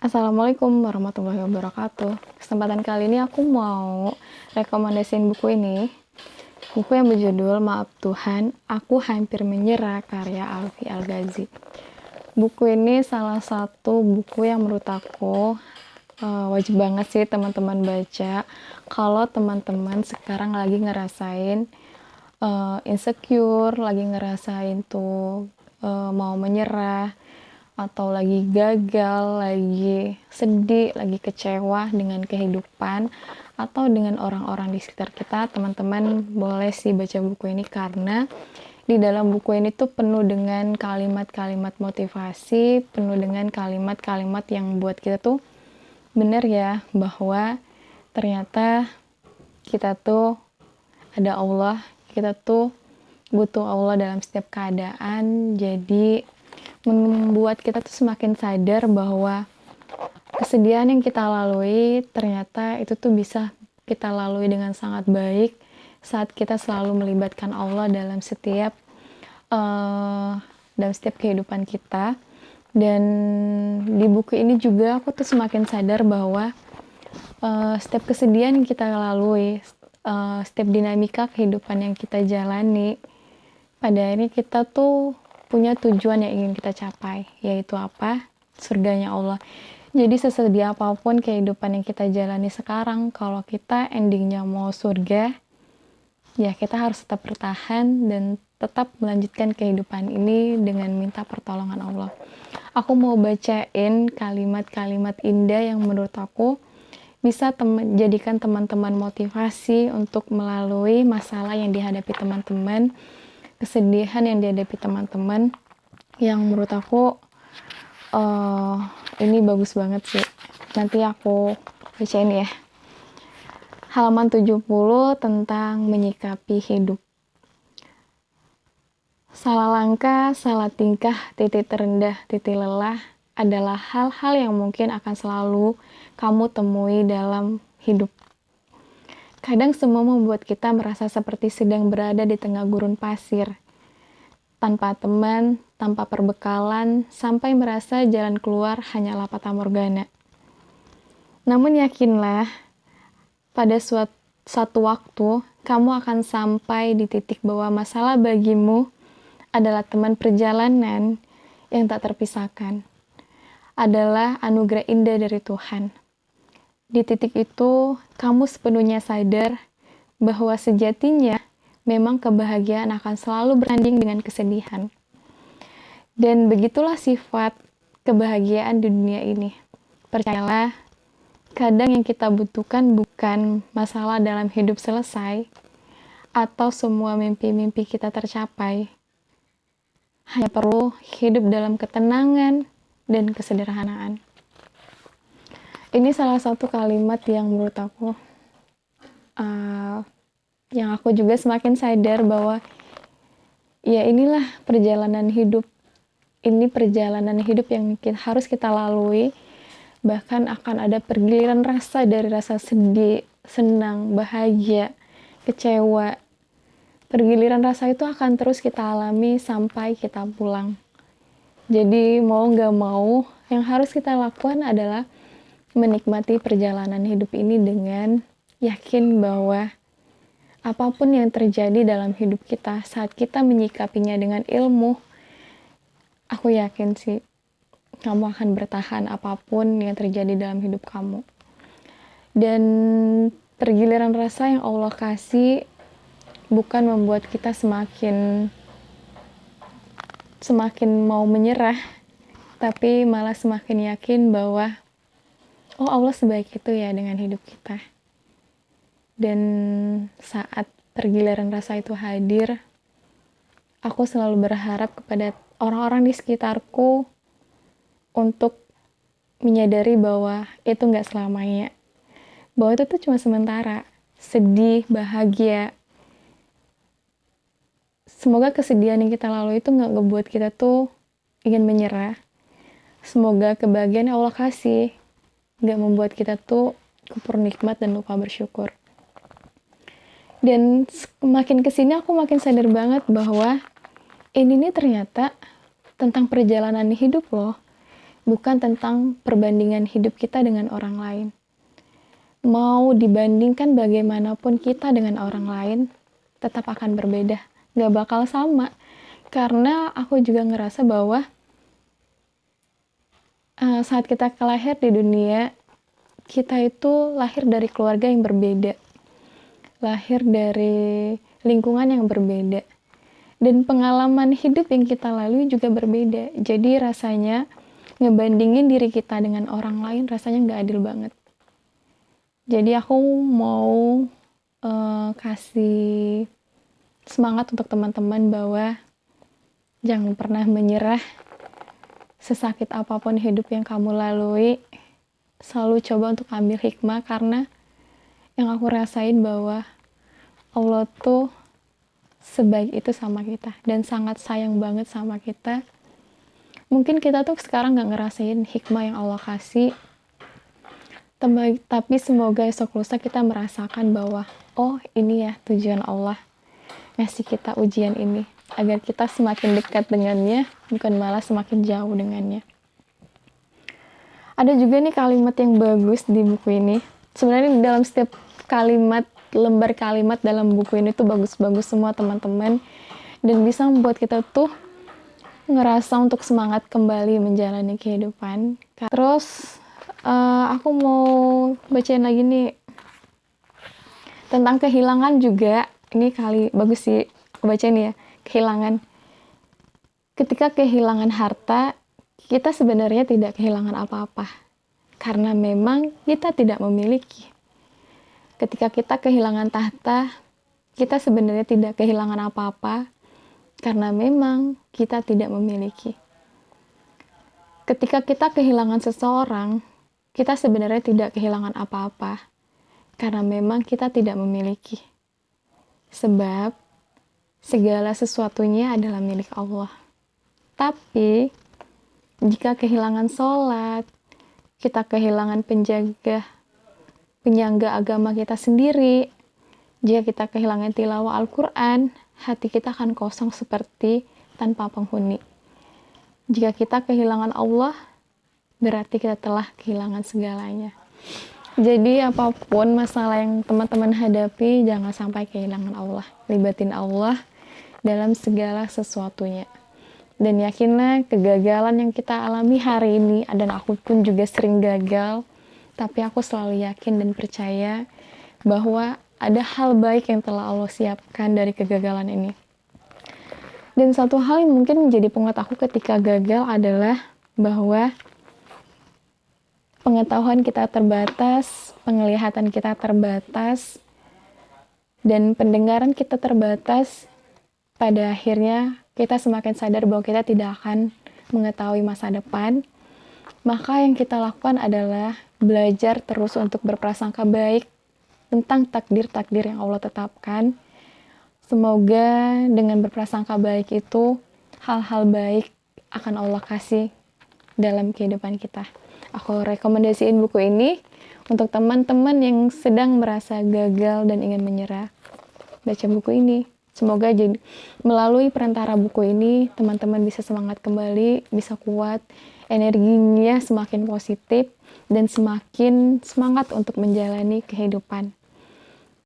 Assalamualaikum warahmatullahi wabarakatuh. Kesempatan kali ini aku mau rekomendasiin buku ini. Buku yang berjudul Maaf Tuhan, Aku Hampir Menyerah karya Alfi Al-Ghazi. Buku ini salah satu buku yang menurut aku wajib banget sih teman-teman baca. Kalau teman-teman sekarang lagi ngerasain insecure, lagi ngerasain tuh mau menyerah, atau lagi gagal, lagi sedih, lagi kecewa dengan kehidupan atau dengan orang-orang di sekitar kita, teman-teman boleh sih baca buku ini karena di dalam buku ini tuh penuh dengan kalimat-kalimat motivasi, penuh dengan kalimat-kalimat yang buat kita tuh bener ya, bahwa ternyata kita tuh ada Allah, kita tuh butuh Allah dalam setiap keadaan. Jadi membuat kita tuh semakin sadar bahwa kesedihan yang kita lalui ternyata itu tuh bisa kita lalui dengan sangat baik saat kita selalu melibatkan Allah dalam setiap kehidupan kita. Dan di buku ini juga aku tuh semakin sadar bahwa setiap kesedihan yang kita lalui, setiap dinamika kehidupan yang kita jalani, pada akhirnya kita tuh punya tujuan yang ingin kita capai, yaitu apa? Surganya Allah. Jadi sesedih apapun kehidupan yang kita jalani sekarang, kalau kita endingnya mau surga, ya kita harus tetap bertahan dan tetap melanjutkan kehidupan ini dengan minta pertolongan Allah. Aku mau bacain kalimat-kalimat indah yang menurut aku bisa jadikan teman-teman motivasi untuk melalui masalah yang dihadapi teman-teman, kesedihan yang dihadapi teman-teman, yang menurut aku ini bagus banget sih. Nanti aku bacain ya. Halaman 70 tentang menyikapi hidup. Salah langkah, salah tingkah, titik terendah, titik lelah adalah hal-hal yang mungkin akan selalu kamu temui dalam hidup. Kadang semua membuat kita merasa seperti sedang berada di tengah gurun pasir, tanpa teman, tanpa perbekalan, sampai merasa jalan keluar hanyalah fata morgana. Namun yakinlah, pada suatu waktu, kamu akan sampai di titik bahwa masalah bagimu adalah teman perjalanan yang tak terpisahkan, adalah anugerah indah dari Tuhan. Di titik itu, kamu sepenuhnya sadar bahwa sejatinya memang kebahagiaan akan selalu bersanding dengan kesedihan. Dan begitulah sifat kebahagiaan di dunia ini. Percayalah, kadang yang kita butuhkan bukan masalah dalam hidup selesai atau semua mimpi-mimpi kita tercapai. Hanya perlu hidup dalam ketenangan dan kesederhanaan. Ini salah satu kalimat yang menurut aku yang aku juga semakin sadar bahwa ya inilah perjalanan hidup. Ini perjalanan hidup yang harus kita lalui. Bahkan akan ada pergiliran rasa dari rasa sedih, senang, bahagia, kecewa. Pergiliran rasa itu akan terus kita alami sampai kita pulang. Jadi mau gak mau, yang harus kita lakukan adalah menikmati perjalanan hidup ini dengan yakin bahwa apapun yang terjadi dalam hidup kita, saat kita menyikapinya dengan ilmu, aku yakin sih kamu akan bertahan apapun yang terjadi dalam hidup kamu. Dan pergiliran rasa yang Allah kasih bukan membuat kita semakin mau menyerah, tapi malah semakin yakin bahwa oh, Allah sebaik itu ya dengan hidup kita. Dan saat pergiliran rasa itu hadir, aku selalu berharap kepada orang-orang di sekitarku untuk menyadari bahwa itu nggak selamanya. Bahwa itu tuh cuma sementara. Sedih, bahagia. Semoga kesedihan yang kita lalui itu nggak ngebuat kita tuh ingin menyerah. Semoga kebahagiaan yang Allah kasih nggak membuat kita tuh kufur nikmat dan lupa bersyukur. Dan makin kesini aku makin sadar banget bahwa ini nih ternyata tentang perjalanan hidup loh. bukan tentang perbandingan hidup kita dengan orang lain. Mau dibandingkan bagaimanapun kita dengan orang lain, tetap akan berbeda, gak bakal sama. Karena aku juga ngerasa bahwa saat kita lahir di dunia, kita itu lahir dari keluarga yang berbeda, lahir dari lingkungan yang berbeda, dan pengalaman hidup yang kita lalui juga berbeda. Jadi rasanya ngebandingin diri kita dengan orang lain rasanya nggak adil banget. Jadi aku mau kasih semangat untuk teman-teman bahwa jangan pernah menyerah. Sesakit apapun hidup yang kamu lalui, selalu coba untuk ambil hikmah, karena yang aku rasain bahwa Allah tuh sebaik itu sama kita dan sangat sayang banget sama kita. Mungkin kita tuh sekarang gak ngerasain hikmah yang Allah kasih, tapi semoga esok lusa kita merasakan bahwa oh ini ya tujuan Allah ngasih kita ujian ini, agar kita semakin dekat dengannya, bukan malah semakin jauh dengannya. Ada juga nih kalimat yang bagus di buku ini. Sebenarnya di dalam setiap kalimat, lembar kalimat dalam buku ini tuh bagus-bagus semua teman-teman, dan bisa membuat kita tuh ngerasa untuk semangat kembali menjalani kehidupan. Terus aku mau bacain lagi nih tentang kehilangan juga. Ini kali bagus sih aku bacain ya. Kehilangan. Ketika kehilangan harta, kita sebenarnya tidak kehilangan apa-apa, karena memang kita tidak memiliki. Ketika kita kehilangan tahta, kita sebenarnya tidak kehilangan apa-apa, karena memang kita tidak memiliki. Ketika kita kehilangan seseorang, kita sebenarnya tidak kehilangan apa-apa, karena memang kita tidak memiliki. Sebab segala sesuatunya adalah milik Allah. Tapi jika kehilangan sholat, kita kehilangan penyangga agama kita sendiri, jika kita kehilangan tilawah Al-Quran, hati kita akan kosong seperti tanpa penghuni. Jika kita kehilangan Allah, berarti kita telah kehilangan segalanya. Jadi apapun masalah yang teman-teman hadapi, jangan sampai kehilangan Allah. Libatin Allah dalam segala sesuatunya. Dan yakinlah kegagalan yang kita alami hari ini, dan aku pun juga sering gagal, tapi aku selalu yakin dan percaya bahwa ada hal baik yang telah Allah siapkan dari kegagalan ini. Dan satu hal yang mungkin menjadi penguat aku ketika gagal adalah bahwa pengetahuan kita terbatas, penglihatan kita terbatas, dan pendengaran kita terbatas. Pada akhirnya kita semakin sadar bahwa kita tidak akan mengetahui masa depan. Maka yang kita lakukan adalah belajar terus untuk berprasangka baik tentang takdir-takdir yang Allah tetapkan. Semoga dengan berprasangka baik itu, hal-hal baik akan Allah kasih dalam kehidupan kita. Aku rekomendasiin buku ini untuk teman-teman yang sedang merasa gagal dan ingin menyerah. Baca buku ini. Semoga melalui perantara buku ini, teman-teman bisa semangat kembali, bisa kuat, energinya semakin positif, dan semakin semangat untuk menjalani kehidupan.